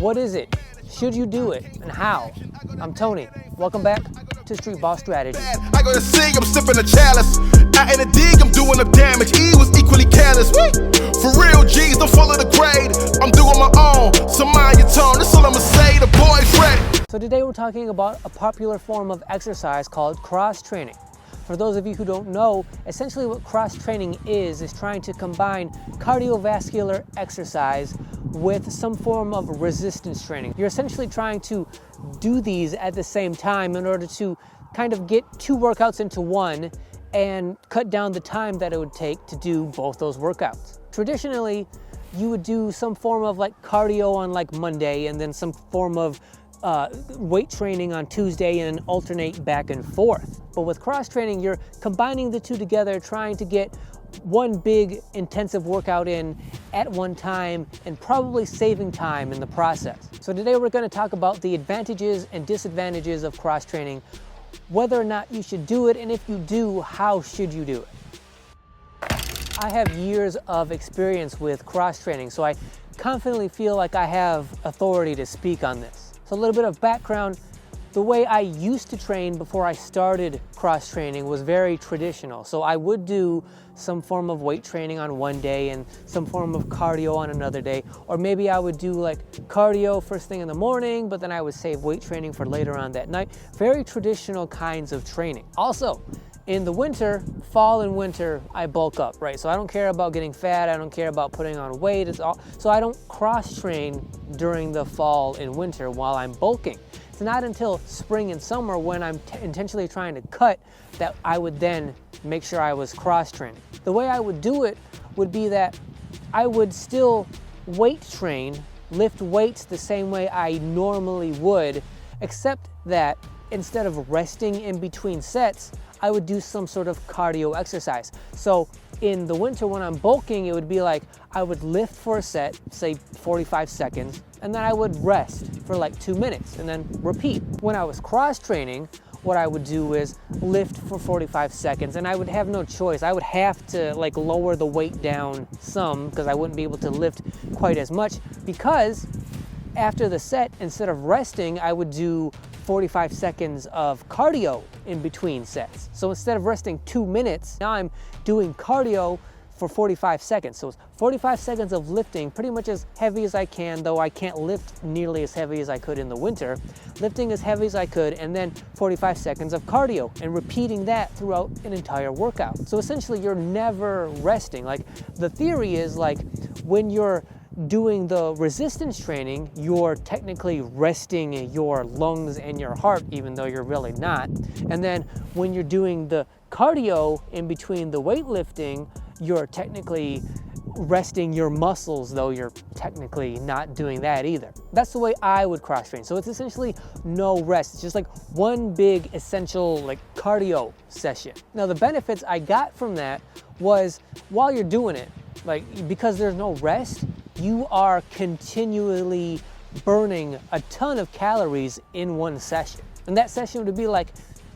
What is it? Should you do it? And how? I'm Tony. Welcome back to Streetball Strategies. I go to sing, I'm sipping a chalice. Out in the dig, I'm doing up damage. E was equally careless. For real G's, don't follow the grade. I'm doing my own, so mind your tone. That's all I'ma say, the boy's ready. So today we're talking about a popular form of exercise called cross training. For those of you who don't know, essentially what cross training is trying to combine cardiovascular exercise with some form of resistance training. You're essentially trying to do these at the same time in order to kind of get two workouts into one and cut down the time that it would take to do both those workouts. Traditionally, you would do some form of like cardio on like Monday and then some form of weight training on Tuesday and alternate back and forth. But with cross training, you're combining the two together, trying to get one big intensive workout in at one time and probably saving time in the process. So today we're going to talk about the advantages and disadvantages of cross training, whether or not you should do it, and if you do, how should you do it? I have years of experience with cross training, so I confidently feel like I have authority to speak on this. So a little bit of background. The way I used to train before I started cross training was very traditional. So I would do some form of weight training on one day and some form of cardio on another day. Or maybe I would do like cardio first thing in the morning, but then I would save weight training for later on that night. Very traditional kinds of training. Also, in the winter, fall and winter, I bulk up, right? So I don't care about getting fat, I don't care about putting on weight, so I don't cross train during the fall and winter while I'm bulking. It's not until spring and summer when I'm intentionally trying to cut that I would then make sure I was cross training. The way I would do it would be that I would still weight train, lift weights the same way I normally would, except that instead of resting in between sets, I would do some sort of cardio exercise. So in the winter when I'm bulking, it would be like I would lift for a set, say 45 seconds, and then I would rest for like 2 minutes and then repeat. When I was cross training, what I would do is lift for 45 seconds and I would have no choice. I would have to like lower the weight down some because I wouldn't be able to lift quite as much, because after the set, instead of resting, I would do 45 seconds of cardio in between sets. So instead of resting 2 minutes, now I'm doing cardio for 45 seconds. So it's 45 seconds of lifting, pretty much as heavy as I can, though I can't lift nearly as heavy as I could in the winter. Lifting as heavy as I could, and then 45 seconds of cardio, and repeating that throughout an entire workout. So essentially you're never resting. Like the theory is like when you're doing the resistance training, you're technically resting your lungs and your heart, even though you're really not. And then when you're doing the cardio in between the weightlifting, you're technically resting your muscles, though you're technically not doing that either. That's the way I would cross train. So it's essentially no rest. It's just like one big essential like cardio session. Now the benefits I got from that was while you're doing it, like because there's no rest, you are continually burning a ton of calories in one session. And that session would be like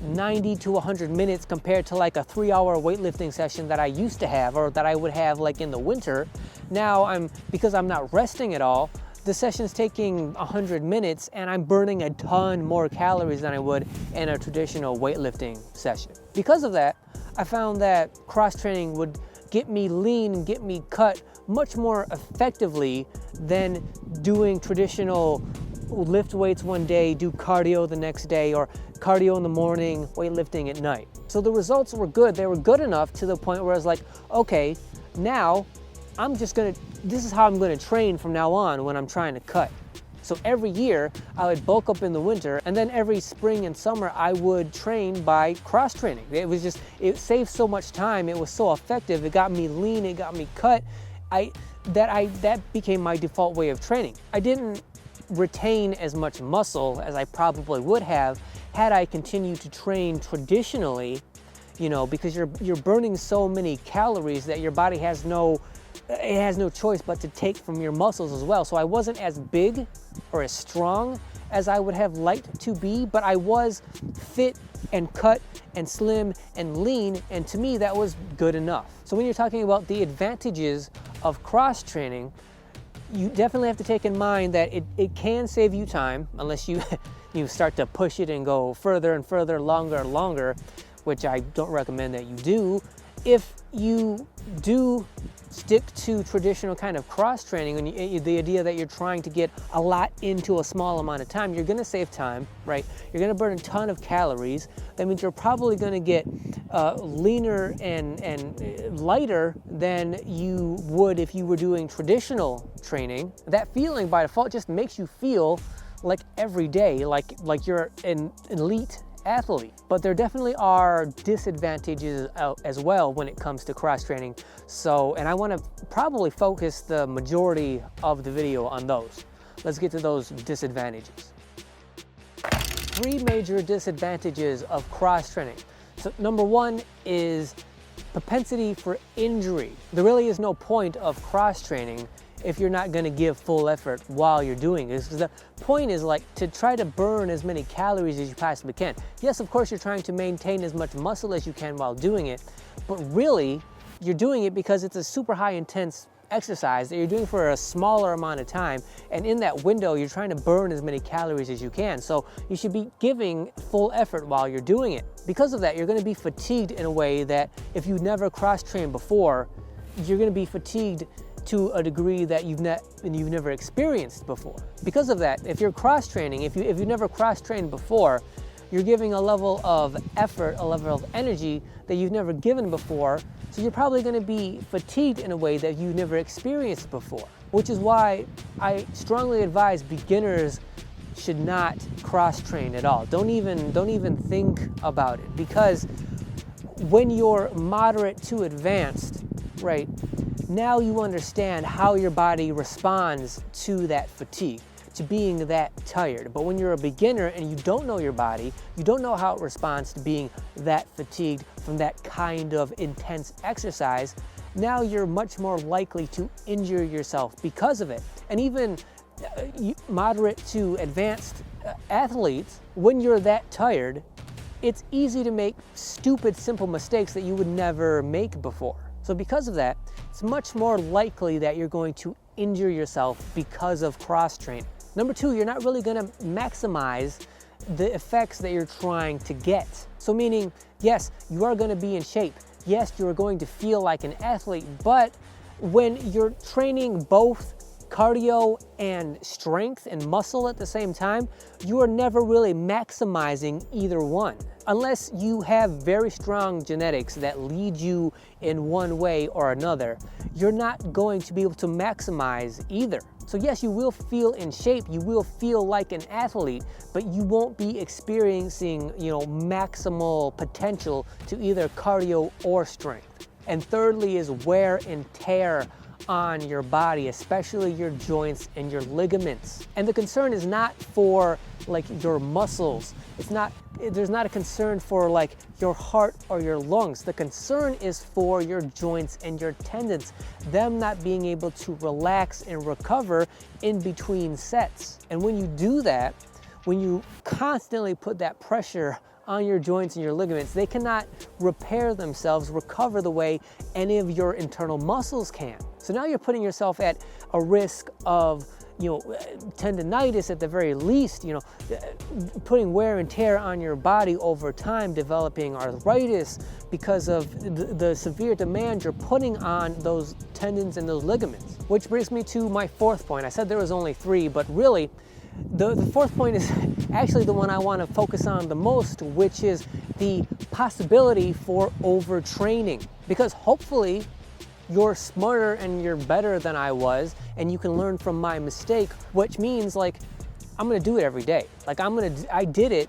90 to 100 minutes compared to like a 3-hour weightlifting session that I used to have, or that I would have like in the winter. Now because I'm not resting at all, the session's taking 100 minutes and I'm burning a ton more calories than I would in a traditional weightlifting session. Because of that, I found that cross training would get me lean and get me cut much more effectively than doing traditional lift weights one day, do cardio the next day, or cardio in the morning, weightlifting at night. So the results were good. They were good enough to the point where I was like, okay, now this is how I'm gonna train from now on when I'm trying to cut. So every year I would bulk up in the winter, and then every spring and summer I would train by cross training. It saved so much time. It was so effective. It got me lean, it got me cut. That became my default way of training. I didn't retain as much muscle as I probably would have had I continued to train traditionally, because you're burning so many calories that your body has no choice but to take from your muscles as well. So I wasn't as big or as strong as I would have liked to be, but I was fit and cut and slim and lean, and to me that was good enough. So when you're talking about the advantages of cross training, you definitely have to take in mind that it can save you time, unless you you start to push it and go further and further, longer and longer, which I don't recommend that you do. If you do stick to traditional kind of cross training, and the idea that you're trying to get a lot into a small amount of time, you're gonna save time, right? You're gonna burn a ton of calories. That means you're probably gonna get leaner and lighter than you would if you were doing traditional training. That feeling by default just makes you feel like every day, like you're an elite athlete. But there definitely are disadvantages as well when it comes to cross training. So, and I want to probably focus the majority of the video on those. Let's get to those disadvantages. 3 major disadvantages of cross training. So number 1 is propensity for injury. There really is no point of cross training if you're not going to give full effort while you're doing this. Because the point is like to try to burn as many calories as you possibly can. Yes, of course, you're trying to maintain as much muscle as you can while doing it, but really you're doing it because it's a super high intense exercise that you're doing for a smaller amount of time, and in that window you're trying to burn as many calories as you can. So you should be giving full effort while you're doing it. Because of that, you're going to be fatigued in a way that if you've never cross-trained before, you're going to be fatigued to a degree that you've never experienced before. Because of that, if you're cross-training, if you've never cross-trained before, you're giving a level of effort, a level of energy that you've never given before. So you're probably going to be fatigued in a way that you've never experienced before, which is why I strongly advise beginners should not cross-train at all. Don't even think about it, because when you're moderate to advanced, right, now you understand how your body responds to that fatigue, to being that tired. But when you're a beginner and you don't know your body, you don't know how it responds to being that fatigued from that kind of intense exercise, now you're much more likely to injure yourself because of it. And even moderate to advanced athletes, when you're that tired, it's easy to make stupid, simple mistakes that you would never make before. So because of that, it's much more likely that you're going to injure yourself because of cross-training. Number 2, you're not really going to maximize the effects that you're trying to get. So meaning, yes, you are going to be in shape. Yes, you are going to feel like an athlete, but when you're training both cardio and strength and muscle at the same time, you are never really maximizing either one. Unless you have very strong genetics that lead you in one way or another, you're not going to be able to maximize either. So yes, you will feel in shape, you will feel like an athlete, but you won't be experiencing, maximal potential to either cardio or strength. And thirdly is wear and tear on your body, especially your joints and your ligaments. And the concern is not for like your muscles. There's not a concern for like your heart or your lungs. The concern is for your joints and your tendons, them not being able to relax and recover in between sets. And when you do that, when you constantly put that pressure on your joints and your ligaments, they cannot repair themselves, recover the way any of your internal muscles can. So now you're putting yourself at a risk of, tendinitis at the very least, putting wear and tear on your body over time, developing arthritis because of the severe demand you're putting on those tendons and those ligaments. Which brings me to my 4th point. I said there was only 3, but really, the 4th point is actually the one I want to focus on the most, which is the possibility for overtraining. Because hopefully you're smarter and you're better than I was, and you can learn from my mistake, which means like I'm gonna do it every day. Like I did it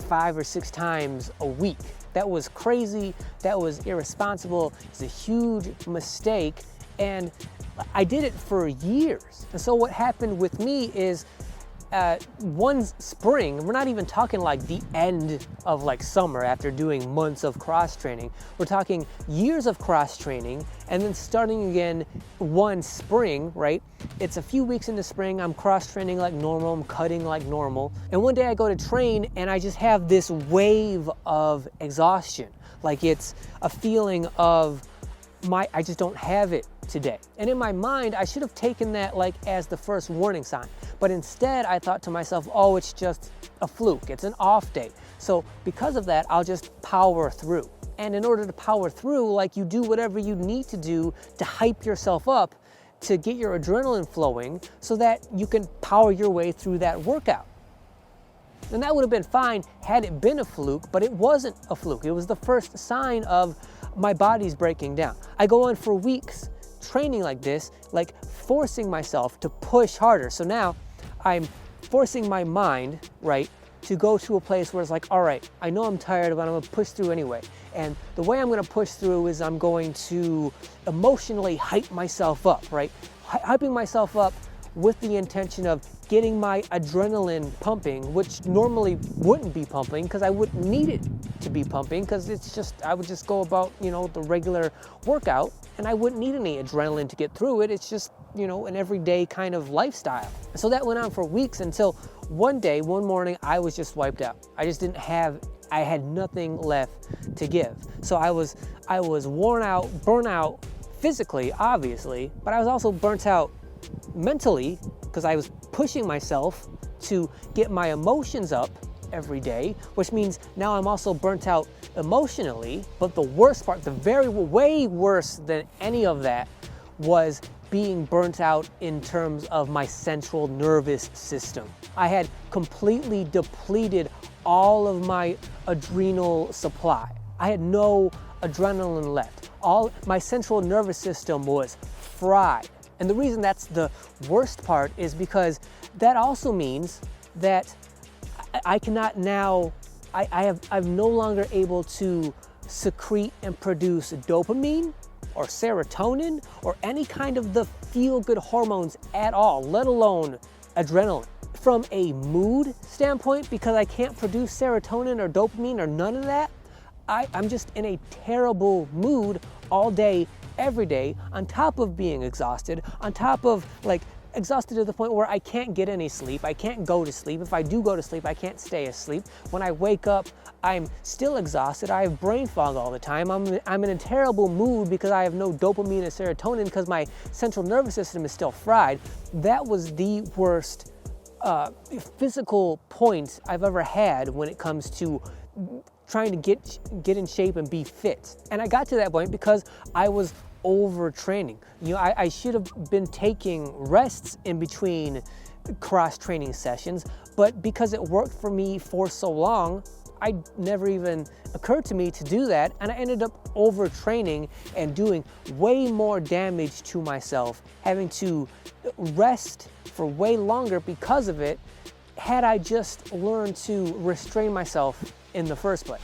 5 or 6 times a week. That was crazy, that was irresponsible, it's a huge mistake, and I did it for years. And so what happened with me is one spring, we're not even talking like the end of like summer after doing months of cross training. We're talking years of cross training and then starting again one spring, right? It's a few weeks into spring, I'm cross training like normal, I'm cutting like normal. And one day I go to train and I just have this wave of exhaustion. Like it's a feeling of I just don't have it today. And in my mind, I should have taken that like as the first warning sign. But instead, I thought to myself, oh, it's just a fluke. It's an off day. So because of that, I'll just power through. And in order to power through, like, you do whatever you need to do to hype yourself up to get your adrenaline flowing so that you can power your way through that workout. And that would have been fine had it been a fluke, but it wasn't a fluke. It was the first sign of my body's breaking down. I go on for weeks training like this, like forcing myself to push harder. So now I'm forcing my mind, right, to go to a place where it's like, all right, I know I'm tired, but I'm gonna push through anyway. And the way I'm gonna push through is I'm going to emotionally hype myself up, right? Hyping myself up with the intention of getting my adrenaline pumping, which normally wouldn't be pumping because I wouldn't need it to be pumping because it's just, I would just go about, you know, the regular workout and I wouldn't need any adrenaline to get through it. It's just, you know, an everyday kind of lifestyle. So that went on for weeks until one day, one morning, I was just wiped out. I just didn't have, I had nothing left to give. So I was worn out, burnt out physically, obviously, but I was also burnt out mentally because I was pushing myself to get my emotions up every day, which means now I'm also burnt out emotionally. But the worst part, way worse than any of that, was being burnt out in terms of my central nervous system. I had completely depleted all of my adrenal supply. I had no adrenaline left. All my central nervous system was fried. And the reason that's the worst part is because that also means that I cannot now, I'm no longer able to secrete and produce dopamine or serotonin or any kind of the feel-good hormones at all, let alone adrenaline. From a mood standpoint, because I can't produce serotonin or dopamine or none of that, I'm just in a terrible mood all day, every day, on top of being exhausted, on top of like exhausted to the point where I can't get any sleep. I can't go to sleep. If I do go to sleep, I can't stay asleep. When I wake up, I'm still exhausted. I have brain fog all the time. I'm in a terrible mood because I have no dopamine and serotonin because my central nervous system is still fried. That was the worst physical point I've ever had when it comes to trying to get in shape and be fit. And I got to that point because I was overtraining. You know, I should have been taking rests in between cross-training sessions, but because it worked for me for so long, I never even occurred to me to do that, and I ended up overtraining and doing way more damage to myself, having to rest for way longer because of it, had I just learned to restrain myself in the first place.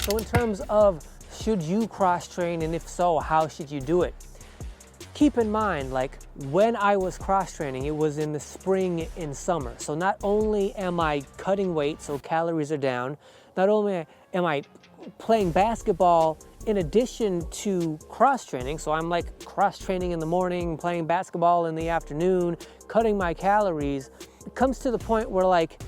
So in terms of should you cross-train, and if so, how should you do it? Keep in mind, like when I was cross-training, it was in the spring and summer. So not only am I cutting weight, so calories are down, not only am I playing basketball in addition to cross-training, so I'm like cross-training in the morning, playing basketball in the afternoon, cutting my calories. It comes to the point where like,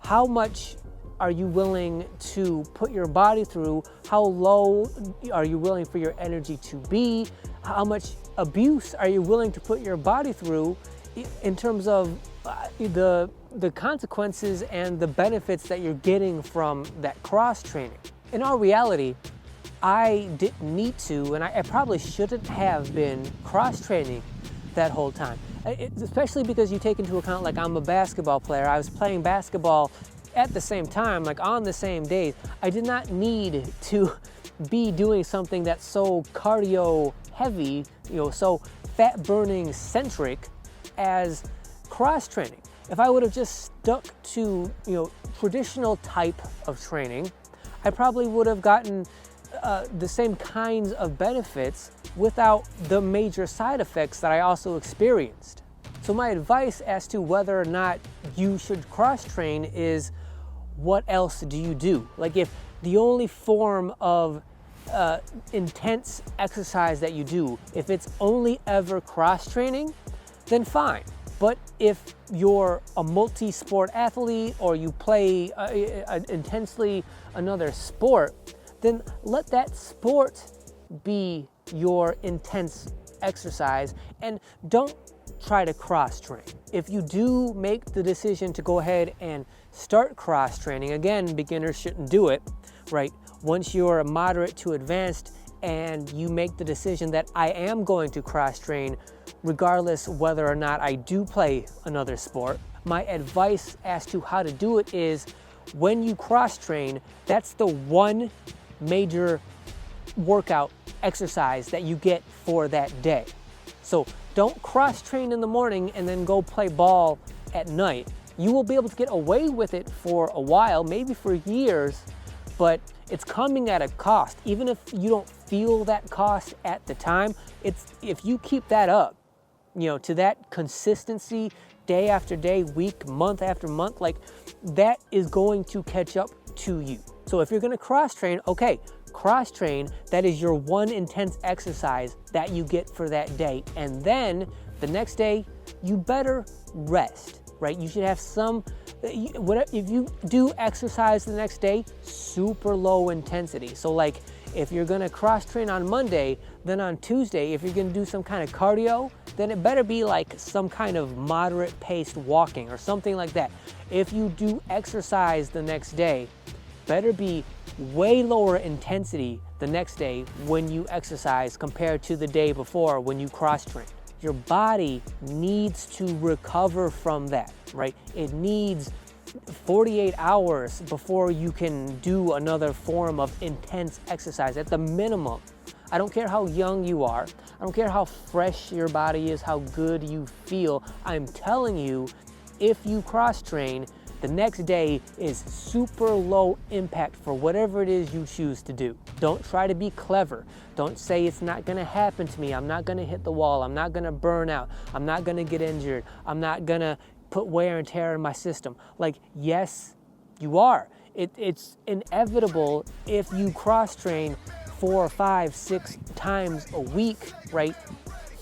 how much are you willing to put your body through? How low are you willing for your energy to be? How much abuse are you willing to put your body through in terms of the consequences and the benefits that you're getting from that cross training? In all reality, I didn't need to, and I probably shouldn't have been cross training that whole time. Especially because you take into account, like, I'm a basketball player. I was playing basketball at the same time, like on the same days. I did not need to be doing something that's so cardio heavy, you know, so fat burning centric as cross training. If I would have just stuck to, you know, traditional type of training, I probably would have gotten the same kinds of benefits without the major side effects that I also experienced. So my advice as to whether or not you should cross-train is, what else do you do? Like, if the only form of intense exercise that you do, if it's only ever cross-training, then fine. But if you're a multi-sport athlete or you play intensely another sport, then let that sport be your intense exercise, and don't try to cross train. If you do make the decision to go ahead and start cross training, again, beginners shouldn't do it, right? Once you're moderate to advanced and you make the decision that I am going to cross train, regardless whether or not I do play another sport, my advice as to how to do it is, when you cross train, that's the one major workout exercise that you get for that day. So don't cross train in the morning and then go play ball at night. You will be able to get away with it for a while, maybe for years, but it's coming at a cost. Even if you don't feel that cost at the time, if you keep that up, to that consistency, day after day, week, month after month, like, that is going to catch up to you. So if you're gonna cross train, okay, cross train, that is your one intense exercise that you get for that day. And then the next day, you better rest, right? You should have some, if you do exercise the next day, super low intensity. So like, if you're gonna cross train on Monday, then on Tuesday, if you're gonna do some kind of cardio, then it better be like some kind of moderate paced walking or something like that. If you do exercise the next day, better be way lower intensity the next day when you exercise compared to the day before when you cross train. Your body needs to recover from that, right? It needs 48 hours before you can do another form of intense exercise at the minimum. I don't care how young you are. I don't care how fresh your body is, how good you feel. I'm telling you, if you cross train, the next day is super low impact for whatever it is you choose to do. Don't try to be clever. Don't say it's not gonna happen to me. I'm not gonna hit the wall. I'm not gonna burn out. I'm not gonna get injured. I'm not gonna put wear and tear in my system. Like, yes, you are. It's inevitable if you cross train 4, 5, 6 times a week, right?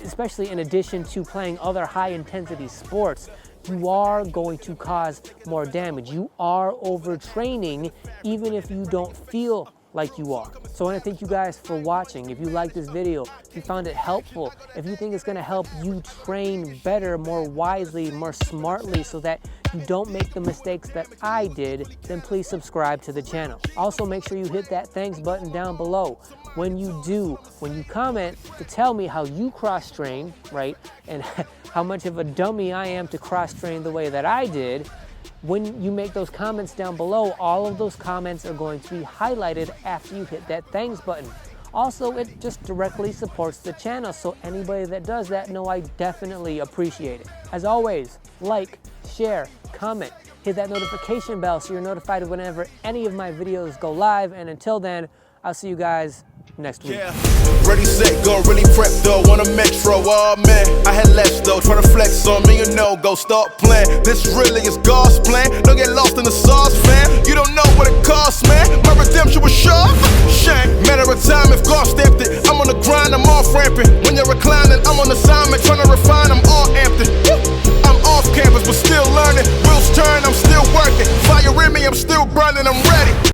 Especially in addition to playing other high intensity sports, you are going to cause more damage. You are overtraining even if you don't feel like you are. So I want to thank you guys for watching. If you like this video, if you found it helpful, if you think it's going to help you train better, more wisely, more smartly, so that you don't make the mistakes that I did, then please subscribe to the channel. Also, make sure you hit that thanks button down below. When you comment to tell me how you cross train, right? And how much of a dummy I am to cross train the way that I did. When you make those comments down below, all of those comments are going to be highlighted after you hit that thanks button. Also, it just directly supports the channel, so anybody that does that, know I definitely appreciate it. As always, like, share, comment, hit that notification bell so you're notified whenever any of my videos go live, and until then, I'll see you guys next week. Yeah. Ready, set, go, really prep though, on a metro, oh man, I had less though, tryna flex on me, go start playing, this really is God's plan, don't get lost in the sauce, fam, you don't know what it costs, man, my redemption was sure, shame, matter of time if God stamped it, I'm on the grind, I'm off ramping, when you're reclining, I'm on assignment, tryna refine, I'm all amped it, I'm off campus, but still learning, wheels turn, I'm still working, fire in me, I'm still burning, I'm ready.